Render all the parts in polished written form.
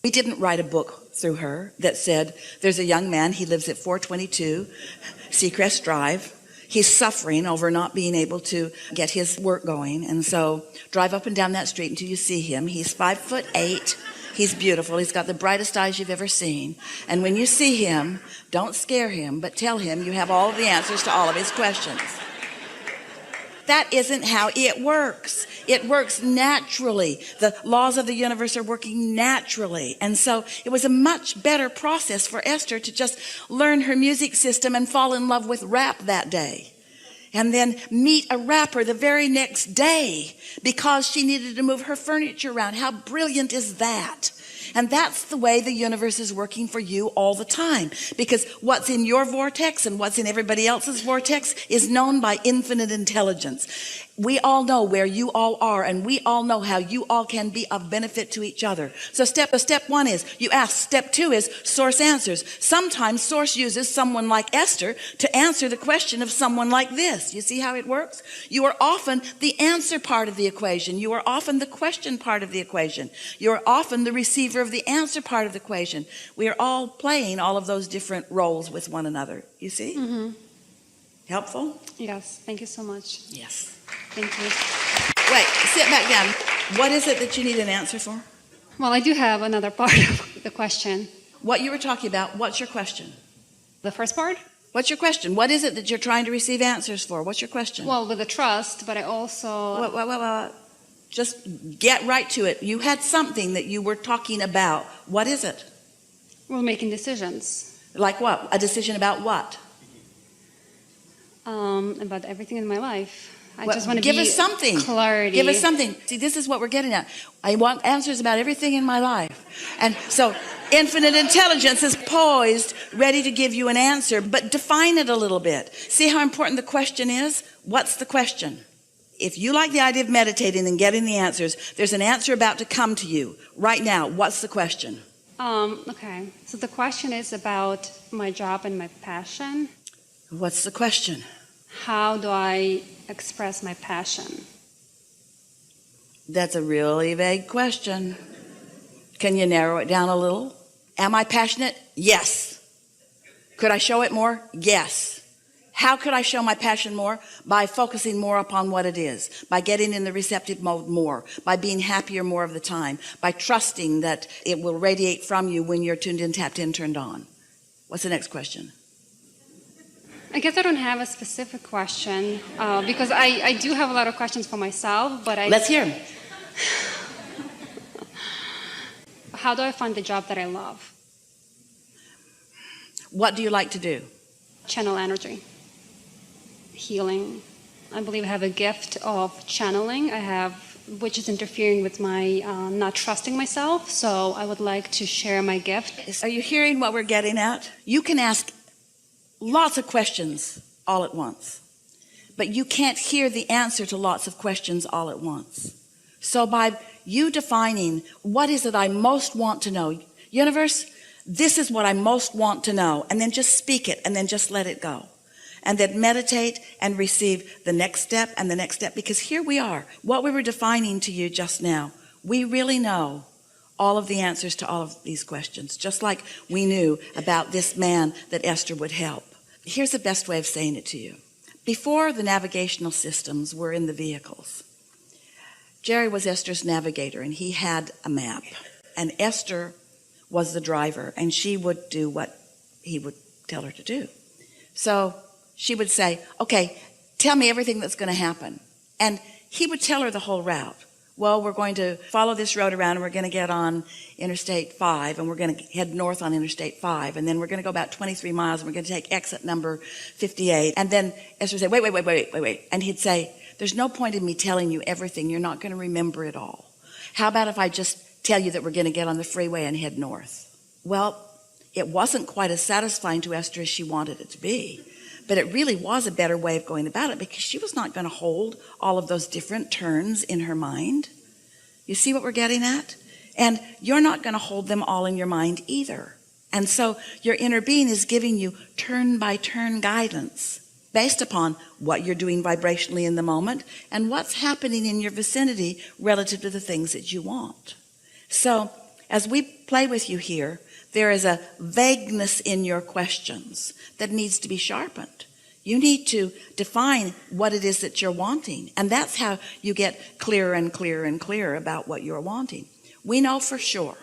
We didn't write a book through her that said, there's a young man, he lives at 422 Seacrest Drive. He's suffering over not being able to get his work going. And so drive up and down that street until you see him. He's 5'8". He's beautiful. He's got the brightest eyes you've ever seen. And when you see him, don't scare him, but tell him you have all of the answers to all of his questions. That isn't how it works. It works naturally. The laws of the universe are working naturally. And so it was a much better process for Esther to just learn her music system and fall in love with rap that day. And then meet a rapper the very next day because she needed to move her furniture around. How brilliant is that? And that's the way the universe is working for you all the time, because what's in your vortex and what's in everybody else's vortex is known by infinite intelligence. We all know where you all are, and we all know how you all can be of benefit to each other. So step one is you ask. Step two is source answers. Sometimes source uses someone like Esther to answer the question of someone like this. You see how it works? You are often the answer part of the equation. You are often the question part of the equation. You are often the receiver of the answer part of the equation. We are all playing all of those different roles with one another. You see? Mm-hmm. Helpful? Yes. Thank you so much. Yes. Thank you. Wait, sit back down. What is it that you need an answer for? Well, I do have another part of the question. What you were talking about, what's your question? The first part? What's your question? What is it that you're trying to receive answers for? What's your question? Well, with the trust, but I also... Just get right to it. You had something that you were talking about. What is it? We're making decisions. Like what? A decision about what? About everything in my life. I just want to give us something. Clarity. Give us something. See, this is what we're getting at. I want answers about everything in my life. And so infinite intelligence is poised, ready to give you an answer, but define it a little bit. See how important the question is? What's the question? If you like the idea of meditating and getting the answers, there's an answer about to come to you right now. What's the question? Okay. So the question is about my job and my passion. What's the question? How do I express my passion? That's a really vague question. Can you narrow it down a little? Am I passionate? Yes. Could I show it more? Yes. How could I show my passion more? By focusing more upon what it is, by getting in the receptive mode more, by being happier more of the time, by trusting that it will radiate from you when you're tuned in, tapped in, turned on. What's the next question? I guess I don't have a specific question because I do have a lot of questions for myself, but Let's hear them. How do I find the job that I love? What do you like to do? Channel energy. Healing. I believe I have a gift of channeling. Which is interfering with my not trusting myself. So I would like to share my gift. Are you hearing what we're getting at? You can ask lots of questions all at once, but you can't hear the answer to lots of questions all at once. So by you defining what is it I most want to know, universe, this is what I most want to know, and then just speak it and then just let it go. And then meditate and receive the next step and the next step, because here we are, what we were defining to you just now. We really know all of the answers to all of these questions, just like we knew about this man that Esther would help. Here's the best way of saying it to you. Before the navigational systems were in the vehicles, Jerry was Esther's navigator, and he had a map, and Esther was the driver, and she would do what he would tell her to do. So she would say, okay, tell me everything that's going to happen. And he would tell her the whole route. Well, we're going to follow this road around, and we're going to get on Interstate 5, and we're going to head north on Interstate 5, and then we're going to go about 23 miles, and we're going to take exit number 58. And then Esther would say, wait. And he'd say, there's no point in me telling you everything. You're not going to remember it all. How about if I just tell you that we're going to get on the freeway and head north? Well, it wasn't quite as satisfying to Esther as she wanted it to be. But it really was a better way of going about it, because she was not going to hold all of those different turns in her mind. You see what we're getting at? And you're not going to hold them all in your mind either. And so your inner being is giving you turn-by-turn guidance based upon what you're doing vibrationally in the moment and what's happening in your vicinity relative to the things that you want. So as we play with you here, there is a vagueness in your questions that needs to be sharpened. You need to define what it is that you're wanting. And that's how you get clearer and clearer and clearer about what you're wanting. We know for sure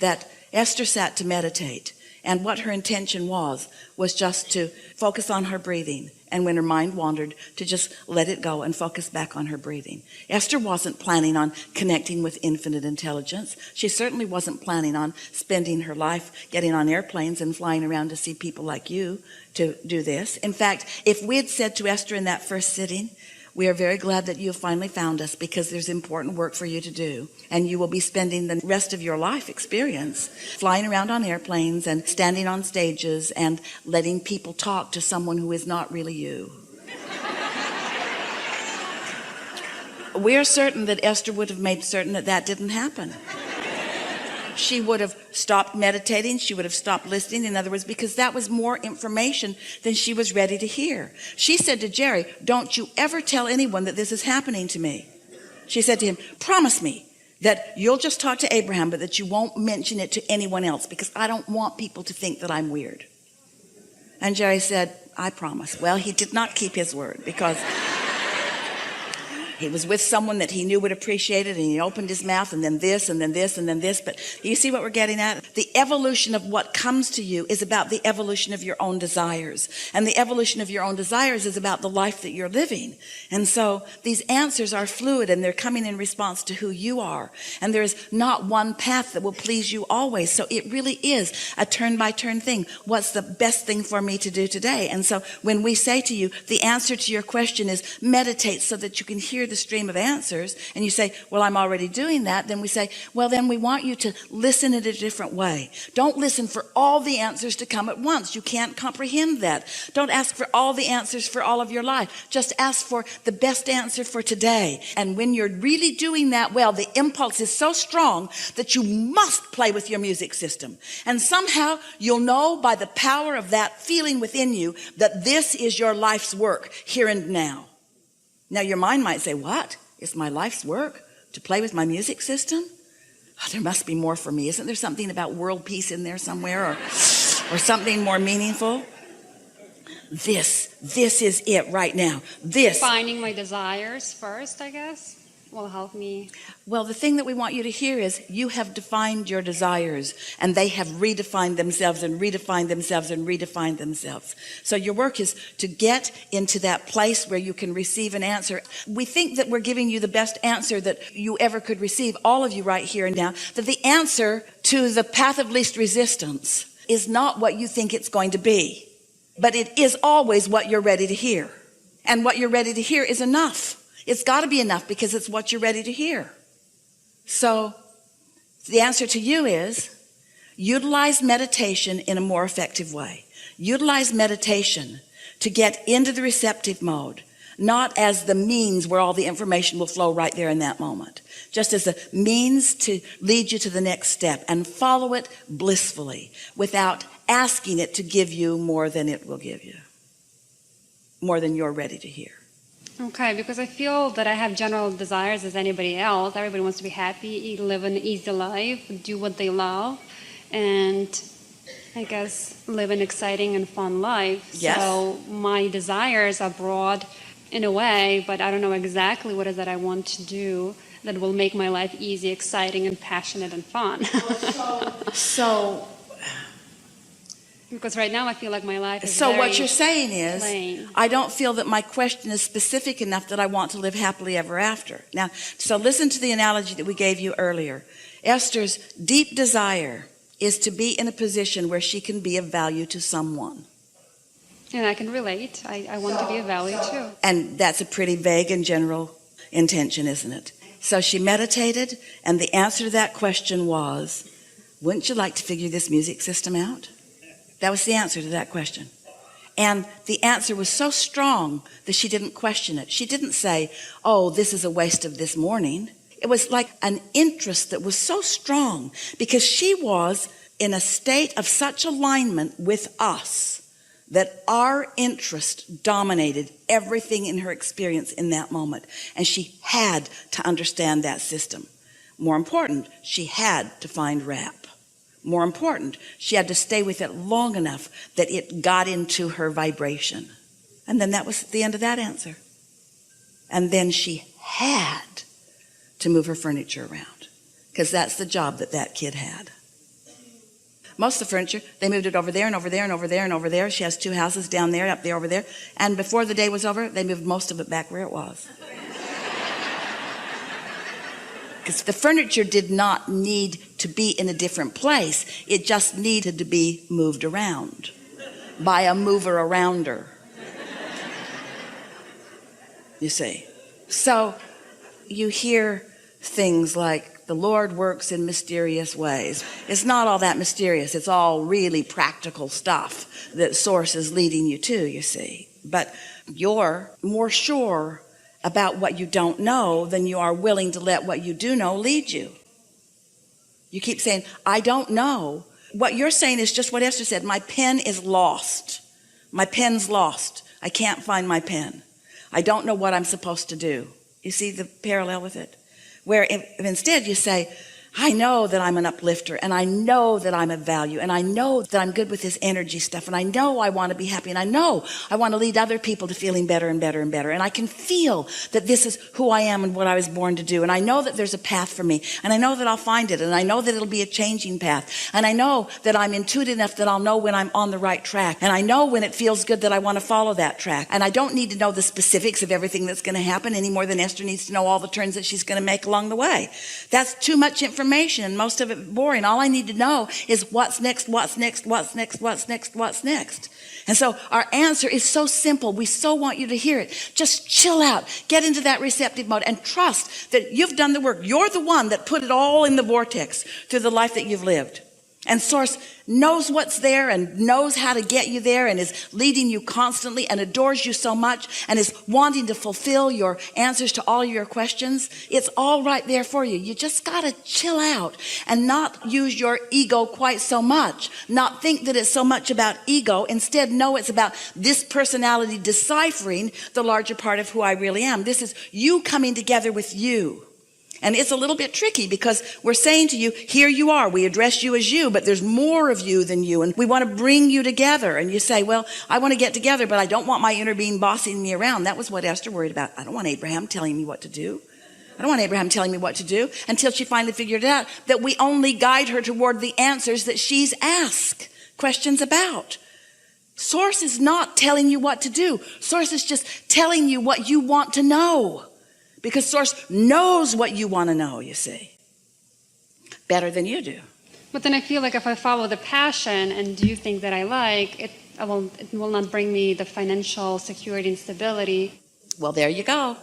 that Esther sat to meditate, and what her intention was just to focus on her breathing, and when her mind wandered, to just let it go and focus back on her breathing. Esther wasn't planning on connecting with infinite intelligence. She certainly wasn't planning on spending her life getting on airplanes and flying around to see people like you to do this. In fact, if we had said to Esther in that first sitting, we are very glad that you have finally found us, because there's important work for you to do, and you will be spending the rest of your life experience flying around on airplanes and standing on stages and letting people talk to someone who is not really you. We are certain that Esther would have made certain that that didn't happen. She would have stopped meditating. She would have stopped listening. In other words, because that was more information than she was ready to hear. She said to Jerry, don't you ever tell anyone that this is happening to me. She said to him, promise me that you'll just talk to Abraham, but that you won't mention it to anyone else, because I don't want people to think that I'm weird. And Jerry said, I promise. Well, he did not keep his word, because he was with someone that he knew would appreciate it, and he opened his mouth, and then this, and then this, and then this. But you see what we're getting at? The evolution of what comes to you is about the evolution of your own desires. And the evolution of your own desires is about the life that you're living. And so these answers are fluid, and they're coming in response to who you are. And there's not one path that will please you always. So it really is a turn-by-turn thing. What's the best thing for me to do today? And so when we say to you, the answer to your question is meditate so that you can hear the stream of answers, and you say, well, I'm already doing that, then we say, well, then we want you to listen in a different way. Don't listen for all the answers to come at once. You can't comprehend that. Don't ask for all the answers for all of your life. Just ask for the best answer for today. And when you're really doing that well, the impulse is so strong that you must play with your music system. And somehow you'll know by the power of that feeling within you that this is your life's work here and now. Now your mind might say, what? It's my life's work to play with my music system? Oh, there must be more for me. Isn't there something about world peace in there somewhere, or something more meaningful? This is it right now. Finding my desires first, I guess, will help me. Well, the thing that we want you to hear is you have defined your desires, and they have redefined themselves and redefined themselves and redefined themselves. So your work is to get into that place where you can receive an answer. We think that we're giving you the best answer that you ever could receive, all of you right here and now, that the answer to the path of least resistance is not what you think it's going to be, but it is always what you're ready to hear. And what you're ready to hear is enough. It's got to be enough, because it's what you're ready to hear. So the answer to you is utilize meditation in a more effective way. Utilize meditation to get into the receptive mode, not as the means where all the information will flow right there in that moment, just as a means to lead you to the next step, and follow it blissfully without asking it to give you more than it will give you, more than you're ready to hear. Okay, because I feel that I have general desires as anybody else. Everybody wants to be happy, live an easy life, do what they love, and I guess live an exciting and fun life. Yes. So my desires are broad in a way, but I don't know exactly what it is that I want to do that will make my life easy, exciting, and passionate and fun. So because right now I feel like my life is so very what you're saying is, plain. I don't feel that my question is specific enough that I want to live happily ever after. Now, so listen to the analogy that we gave you earlier. Esther's deep desire is to be in a position where she can be of value to someone. And I can relate. I want to be of value too. And that's a pretty vague and general intention, isn't it? So she meditated, and the answer to that question was, wouldn't you like to figure this music system out? That was the answer to that question. And the answer was so strong that she didn't question it. She didn't say, oh, this is a waste of this morning. It was like an interest that was so strong, because she was in a state of such alignment with us that our interest dominated everything in her experience in that moment. And she had to understand that system. More important, she had to find wrap. More important, she had to stay with it long enough that it got into her vibration. And then that was the end of that answer. And then she had to move her furniture around, because that's the job that that kid had. Most of the furniture, they moved it over there and over there and over there and over there. She has 2 houses down there, up there, over there. And before the day was over, they moved most of it back where it was. Because the furniture did not need to be in a different place. It just needed to be moved around by a mover-arounder. You see. So you hear things like, the Lord works in mysterious ways. It's not all that mysterious. It's all really practical stuff that Source is leading you to, you see. But you're more sure about what you don't know than you are willing to let what you do know lead you. You keep saying, I don't know. What you're saying is just what Esther said. My pen is lost. My pen's lost. I can't find my pen. I don't know what I'm supposed to do. You see the parallel with it? Where if instead you say, I know that I'm an uplifter, and I know that I'm of value, and I know that I'm good with this energy stuff, and I know I want to be happy, and I know I want to lead other people to feeling better and better and better, and I can feel that this is who I am and what I was born to do, and I know that there's a path for me, and I know that I'll find it, and I know that it'll be a changing path, and I know that I'm intuitive enough that I'll know when I'm on the right track, and I know when it feels good that I want to follow that track, and I don't need to know the specifics of everything that's going to happen any more than Esther needs to know all the turns that she's going to make along the way. That's too much information, and most of it boring. All I need to know is what's next, what's next, what's next, what's next, what's next. And so our answer is so simple. We so want you to hear it. Just chill out, get into that receptive mode, and trust that you've done the work. You're the one that put it all in the vortex through the life that you've lived. And Source knows what's there and knows how to get you there and is leading you constantly and adores you so much and is wanting to fulfill your answers to all your questions. It's all right there for you. You just got to chill out and not use your ego quite so much. Not think that it's so much about ego. Instead, know it's about this personality deciphering the larger part of who I really am. This is you coming together with you. And it's a little bit tricky because we're saying to you, here you are. We address you as you, but there's more of you than you. And we want to bring you together. And you say, well, I want to get together, but I don't want my inner being bossing me around. That was what Esther worried about. I don't want Abraham telling me what to do. I don't want Abraham telling me what to do, until she finally figured out that we only guide her toward the answers that she's asked questions about. Source is not telling you what to do. Source is just telling you what you want to know. Because Source knows what you want to know, you see, better than you do. But then I feel like if I follow the passion and do things that I like, it will not bring me the financial security and stability. Well, there you go.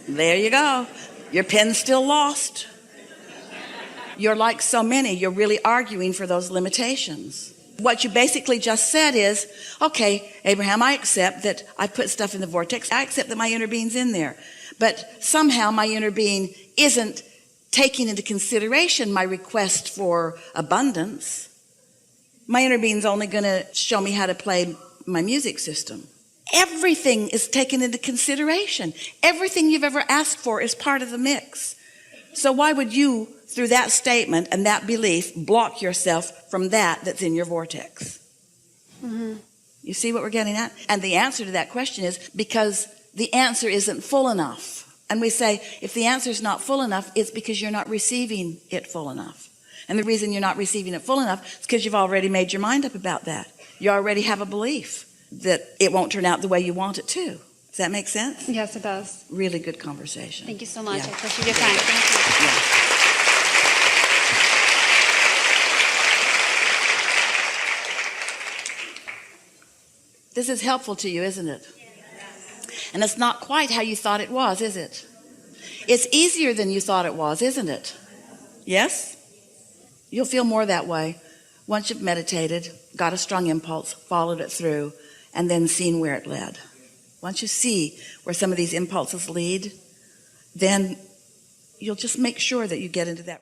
There you go. Your pen's still lost. You're like so many. You're really arguing for those limitations. What you basically just said is, okay, Abraham, I accept that I put stuff in the vortex. I accept that my inner being's in there. But somehow my inner being isn't taking into consideration my request for abundance. My inner being's only going to show me how to play my music system. Everything is taken into consideration. Everything you've ever asked for is part of the mix. So why would you, through that statement and that belief, block yourself from that's in your vortex? Mm-hmm. You see what we're getting at? And the answer to that question is because the answer isn't full enough. And we say, if the answer is not full enough, it's because you're not receiving it full enough. And the reason you're not receiving it full enough is because you've already made your mind up about that. You already have a belief that it won't turn out the way you want it to. Does that make sense? Yes, it does. Really good conversation. Thank you so much. Yeah. I appreciate your time. Thank you. Yeah. This is helpful to you, isn't it? And it's not quite how you thought it was, is it? It's easier than you thought it was, isn't it? Yes? You'll feel more that way once you've meditated, got a strong impulse, followed it through, and then seen where it led. Once you see where some of these impulses lead, then you'll just make sure that you get into that.